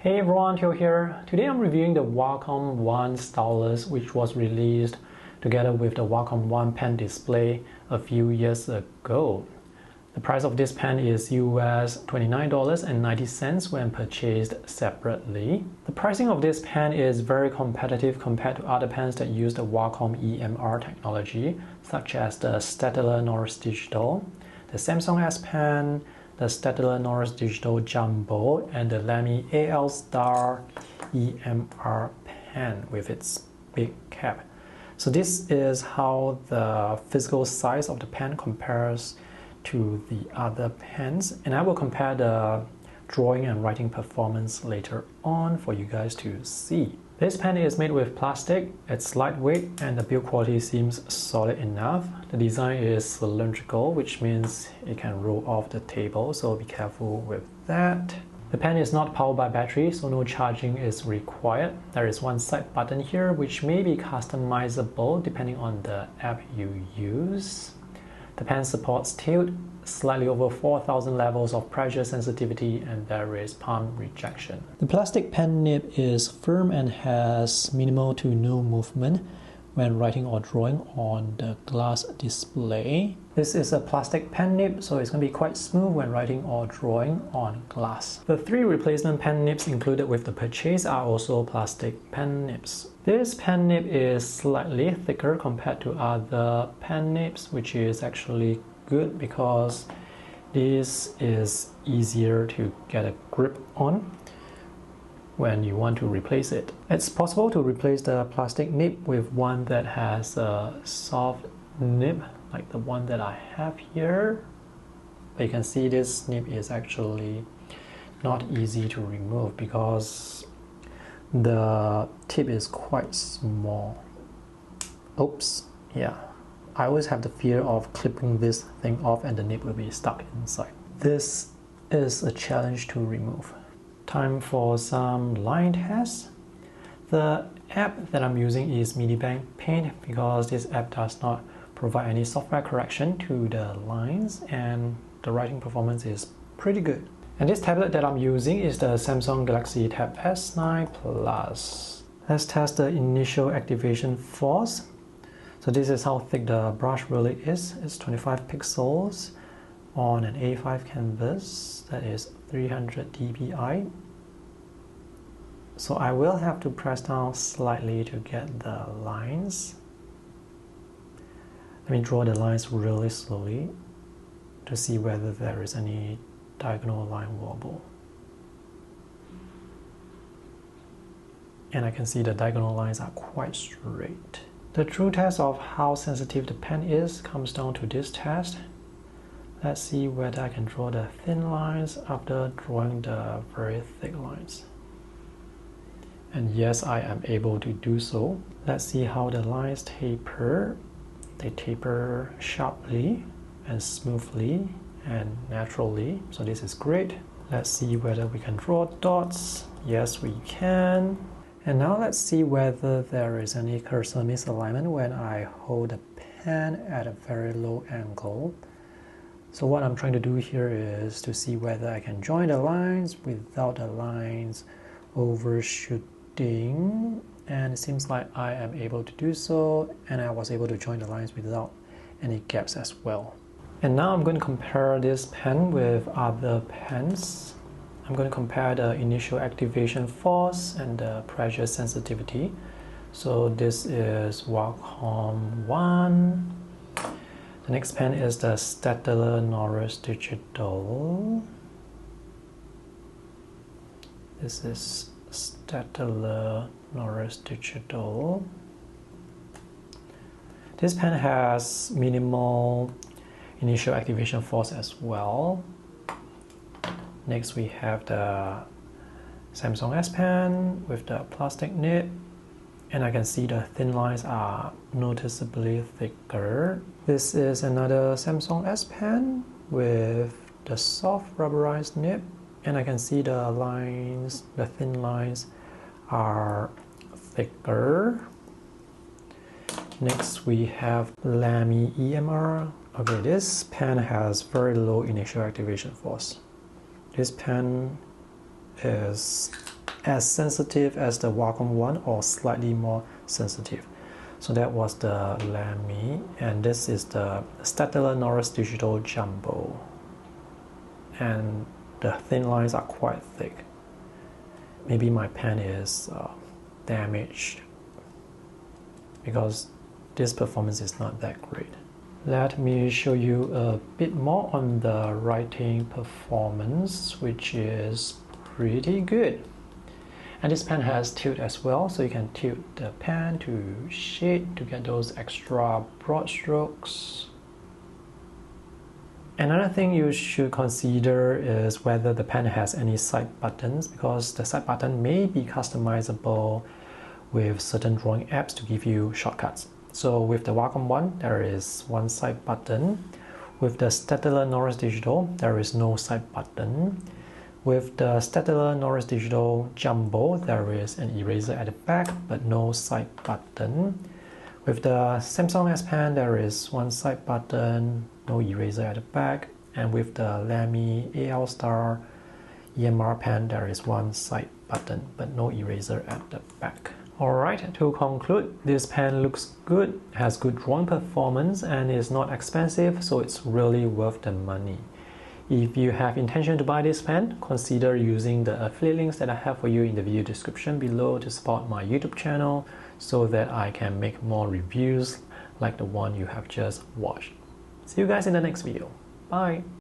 Hey everyone, Theo here. Today I'm reviewing the Wacom One stylus, which was released together with the Wacom One pen display a few years ago. The price of this pen is US $29.90 when purchased separately. The pricing of this pen is very competitive compared to other pens that use the Wacom EMR technology, such as the Staedtler Norris Digital, the Samsung S Pen, the Staedtler Norris Digital Jumbo, and the Lamy AL Star EMR pen with its big cap. So this is how the physical size of the pen compares to the other pens, and I will compare the drawing and writing performance later on for you guys to see. This pen is made with plastic, it's lightweight, and the build quality seems solid enough. The design is cylindrical, which means it can roll off the table, so be careful with that. The pen is not powered by battery, so no charging is required. There is one side button here, which may be customizable depending on the app you use. The pen supports tilt, slightly over 4,000 levels of pressure sensitivity, and there is palm rejection. The plastic pen nib is firm and has minimal to no movement when writing or drawing on the glass display. This is a plastic pen nib, so it's going to be quite smooth when writing or drawing on glass. The 3 replacement pen nibs included with the purchase are also plastic pen nibs. This pen nib is slightly thicker compared to other pen nibs, which is actually good because this is easier to get a grip on when you want to replace it. It's possible to replace the plastic nib with one that has a soft nib like the one that I have here. But you can see this nib is actually not easy to remove because the tip is quite small. Oops, yeah. I always have the fear of clipping this thing off and the nib will be stuck inside. This is a challenge to remove. Time for some line tests. The app that I'm using is Medibank Paint because this app does not provide any software correction to the lines, and the writing performance is pretty good. And this tablet that I'm using is the Samsung Galaxy Tab S9 Plus. Let's test the initial activation force. So this is how thick the brush really is. It's 25 pixels on an A5 canvas that is 300 dpi. So I will have to press down slightly to get the lines. Let me draw the lines really slowly to see whether there is any diagonal line wobble. And I can see the diagonal lines are quite straight. The true test of how sensitive the pen is comes down to this test. Let's see whether I can draw the thin lines after drawing the very thick lines. And yes, I am able to do so. Let's see how the lines taper. They taper sharply and smoothly and naturally, so this is great. Let's see whether we can draw dots. Yes, we can. And now let's see whether there is any cursor misalignment when I hold the pen at a very low angle. So what I'm trying to do here is to see whether I can join the lines without the lines overshooting, and it seems like I am able to do so, and I was able to join the lines without any gaps as well. And now I'm going to compare this pen with other pens. I'm going to compare the initial activation force and the pressure sensitivity. So this is Wacom One. The next pen is the Staedtler Norris Digital. This is Staedtler Norris Digital. This pen has minimal initial activation force as well. Next we have the Samsung S Pen with the plastic nib, and I can see the thin lines are noticeably thicker. This is another Samsung S Pen with the soft rubberized nib, and I can see the lines, the thin lines are thicker. Next we have Lamy EMR. Okay, this pen has very low initial activation force. This pen is as sensitive as the Wacom One or slightly more sensitive. So that was the Lamy, and this is the Staedtler Norris Digital Jumbo. And the thin lines are quite thick. Maybe my pen is damaged because this performance is not that great. Let me show you a bit more on the writing performance, which is pretty good. And this pen has tilt as well, so you can tilt the pen to shade to get those extra broad strokes. Another thing you should consider is whether the pen has any side buttons, because the side button may be customizable with certain drawing apps to give you shortcuts. So with the Wacom One, there is one side button. With the Staedtler Norris Digital, there is no side button. With the Staedtler Norris Digital Jumbo, there is an eraser at the back, but no side button. With the Samsung S Pen, there is one side button, no eraser at the back. And with the Lamy AL Star EMR pen, there is one side button, but no eraser at the back. Alright, to conclude, this pen looks good, has good drawing performance, and is not expensive, so it's really worth the money. If you have intention to buy this pen, consider using the affiliate links that I have for you in the video description below to support my YouTube channel so that I can make more reviews like the one you have just watched. See you guys in the next video. Bye!